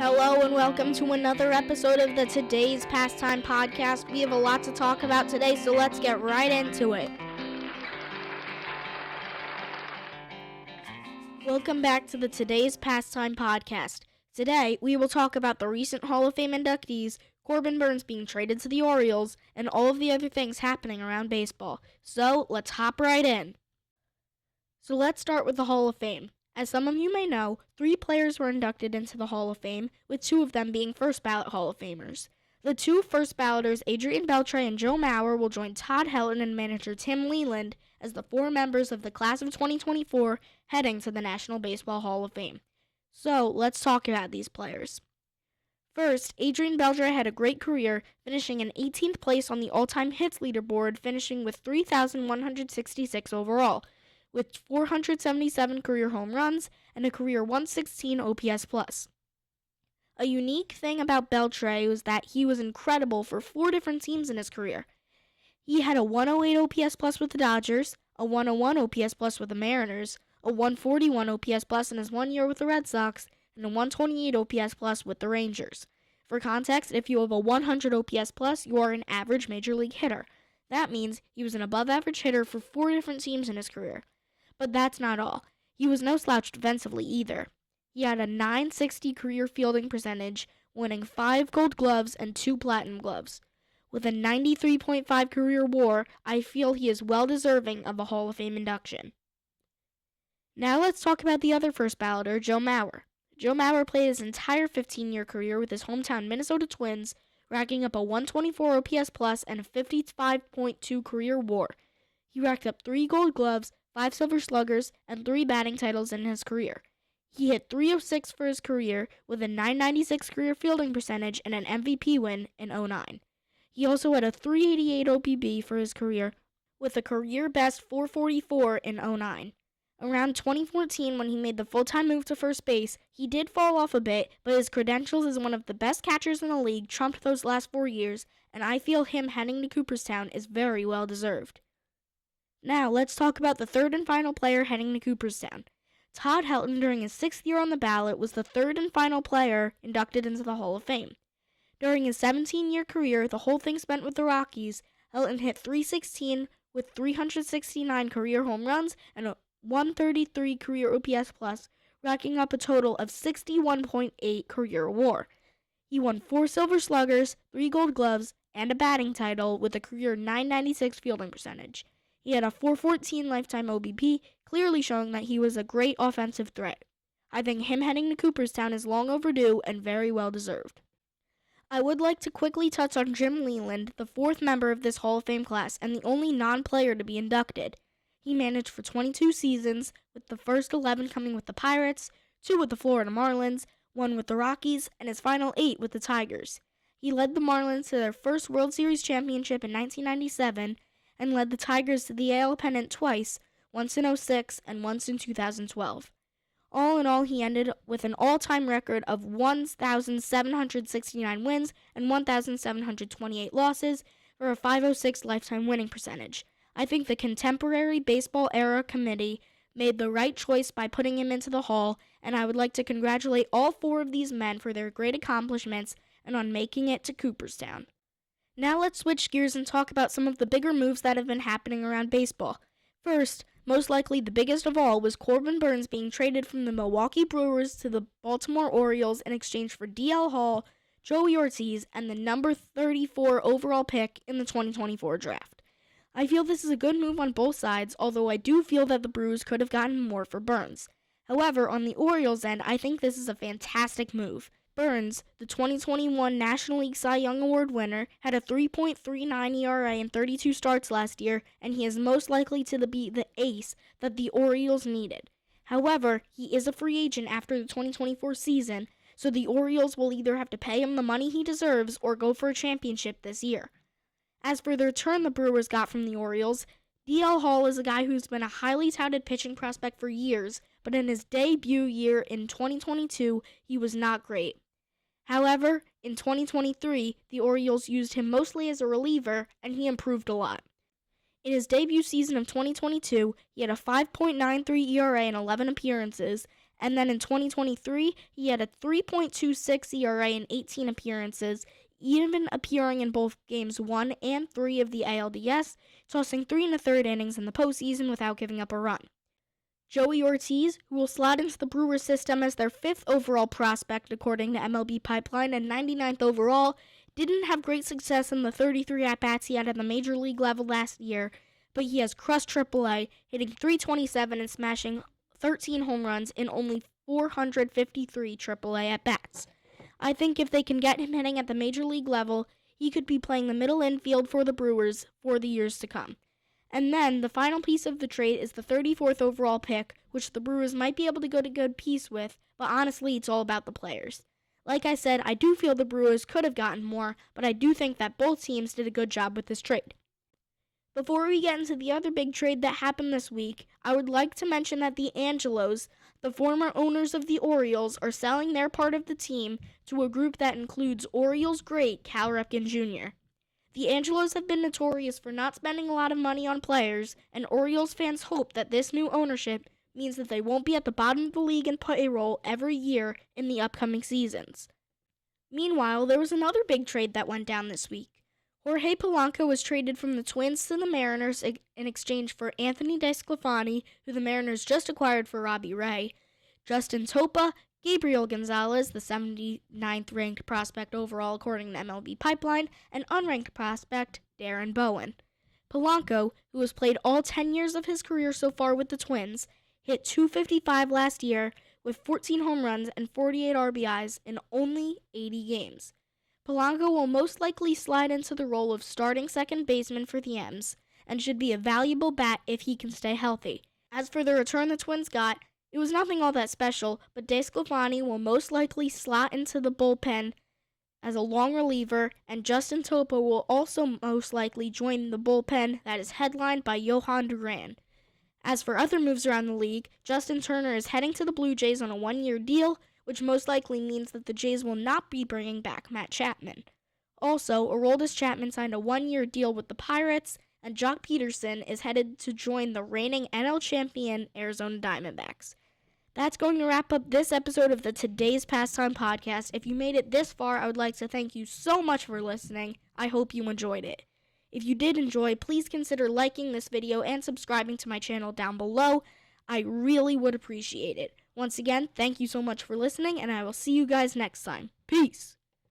Hello and welcome to another episode of the Today's Pastime podcast. We have a lot to talk about today, so let's get right into it. Welcome back to the Today's Pastime podcast. Today, we will talk about the recent Hall of Fame inductees, Corbin Burnes being traded to the Orioles, and all of the other things happening around baseball. So, let's hop right in. So let's start with the Hall of Fame. As some of you may know, 3 players were inducted into the Hall of Fame, with 2 of them being first-ballot Hall of Famers. The 2 first-balloters, Adrian Beltre and Joe Mauer, will join Todd Helton and manager Tim Leland as the 4 members of the class of 2024 heading to the National Baseball Hall of Fame. So, let's talk about these players. First, Adrian Beltre had a great career, finishing in 18th place on the all-time hits leaderboard, finishing with 3,166 overall, with 477 career home runs and a career 116 OPS+. A unique thing about Beltre was that he was incredible for 4 different teams in his career. He had a 108 OPS+ with the Dodgers, a 101 OPS+ with the Mariners, a 141 OPS+ in his 1 year with the Red Sox, and a 128 OPS+ with the Rangers. For context, if you have a 100 OPS+, you are an average major league hitter. That means he was an above-average hitter for 4 different teams in his career. But that's not all. He was no slouch defensively either. He had a .960 career fielding percentage, winning 5 Gold Gloves and 2 Platinum Gloves. With a 93.5 career WAR, I feel he is well deserving of a Hall of Fame induction. Now let's talk about the other first balloter, Joe Mauer. Joe Mauer played his entire 15-year career with his hometown Minnesota Twins, racking up a 124 OPS+ and a 55.2 career WAR. He racked up 3 Gold Gloves, 5 Silver Sluggers, and 3 batting titles in his career. He hit .306 for his career with a .996 career fielding percentage and an MVP win in 2009. He also had a .388 OPB for his career with a career-best .444 in 2009. Around 2014, when he made the full-time move to first base, he did fall off a bit, but his credentials as one of the best catchers in the league trumped those last 4 years, and I feel him heading to Cooperstown is very well deserved. Now, let's talk about the third and final player heading to Cooperstown. Todd Helton, during his 6th year on the ballot, was the third and final player inducted into the Hall of Fame. During his 17-year career, the whole thing spent with the Rockies, Helton hit .316 with 369 career home runs and a 133 career OPS+, racking up a total of 61.8 career WAR. He won 4 Silver Sluggers, 3 Gold Gloves, and a batting title with a career .996 fielding percentage. He had a .414 lifetime OBP, clearly showing that he was a great offensive threat. I think him heading to Cooperstown is long overdue and very well deserved. I would like to quickly touch on Jim Leland, the 4th member of this Hall of Fame class and the only non-player to be inducted. He managed for 22 seasons, with the first 11 coming with the Pirates, 2 with the Florida Marlins, 1 with the Rockies, and his final 8 with the Tigers. He led the Marlins to their first World Series championship in 1997, and led the Tigers to the AL pennant twice, once in 2006 and once in 2012. All in all, he ended with an all-time record of 1,769 wins and 1,728 losses for a .506 lifetime winning percentage. I think the contemporary baseball era committee made the right choice by putting him into the Hall, and I would like to congratulate all 4 of these men for their great accomplishments and on making it to Cooperstown. Now let's switch gears and talk about some of the bigger moves that have been happening around baseball. First, most likely the biggest of all, was Corbin Burnes being traded from the Milwaukee Brewers to the Baltimore Orioles in exchange for DL Hall, Joey Ortiz, and the number 34 overall pick in the 2024 draft. I feel this is a good move on both sides, although I do feel that the Brewers could have gotten more for Burnes. However, on the Orioles' end, I think this is a fantastic move. Burnes, the 2021 National League Cy Young Award winner, had a 3.39 ERA in 32 starts last year, and he is most likely to be the ace that the Orioles needed. However, he is a free agent after the 2024 season, so the Orioles will either have to pay him the money he deserves or go for a championship this year. As for the return the Brewers got from the Orioles, DL Hall is a guy who's been a highly touted pitching prospect for years, but in his debut year in 2022, he was not great. However, in 2023, the Orioles used him mostly as a reliever, and he improved a lot. In his debut season of 2022, he had a 5.93 ERA in 11 appearances, And then in 2023, he had a 3.26 ERA in 18 appearances, even appearing in both games 1 and 3 of the ALDS, tossing 3 1/3 innings in the postseason without giving up a run. Joey Ortiz, who will slot into the Brewers system as their 5th overall prospect according to MLB Pipeline and 99th overall, didn't have great success in the 33 at-bats he had at the major league level last year, but he has crushed AAA, hitting .327 and smashing 13 home runs in only 453 AAA at-bats. I think if they can get him hitting at the major league level, he could be playing the middle infield for the Brewers for the years to come. And then the final piece of the trade is the 34th overall pick, which the Brewers might be able to go to good peace with, but honestly, it's all about the players. Like I said, I do feel the Brewers could have gotten more, but I do think that both teams did a good job with this trade. Before we get into the other big trade that happened this week, I would like to mention that the Angelos, the former owners of the Orioles, are selling their part of the team to a group that includes Orioles great Cal Ripken Jr. The Angelos have been notorious for not spending a lot of money on players, and Orioles fans hope that this new ownership means that they won't be at the bottom of the league in payroll every year in the upcoming seasons. Meanwhile, there was another big trade that went down this week. Jorge Polanco was traded from the Twins to the Mariners in exchange for Anthony DeSclafani, who the Mariners just acquired for Robbie Ray, Justin Topa, Gabriel Gonzalez, the 79th ranked prospect overall according to MLB Pipeline, and unranked prospect Darren Bowen. Polanco, who has played all 10 years of his career so far with the Twins, hit .255 last year with 14 home runs and 48 RBIs in only 80 games. Polanco will most likely slide into the role of starting second baseman for the M's and should be a valuable bat if he can stay healthy. As for the return the Twins got, it was nothing all that special, but DeSclafani will most likely slot into the bullpen as a long reliever, and Justin Topa will also most likely join the bullpen that is headlined by Johan Duran. As for other moves around the league, Justin Turner is heading to the Blue Jays on a 1-year deal, which most likely means that the Jays will not be bringing back Matt Chapman. Also, Aroldis Chapman signed a 1-year deal with the Pirates, and Jock Peterson is headed to join the reigning NL champion Arizona Diamondbacks. That's going to wrap up this episode of the Today's Pastime podcast. If you made it this far, I would like to thank you so much for listening. I hope you enjoyed it. If you did enjoy, please consider liking this video and subscribing to my channel down below. I really would appreciate it. Once again, thank you so much for listening, and I will see you guys next time. Peace!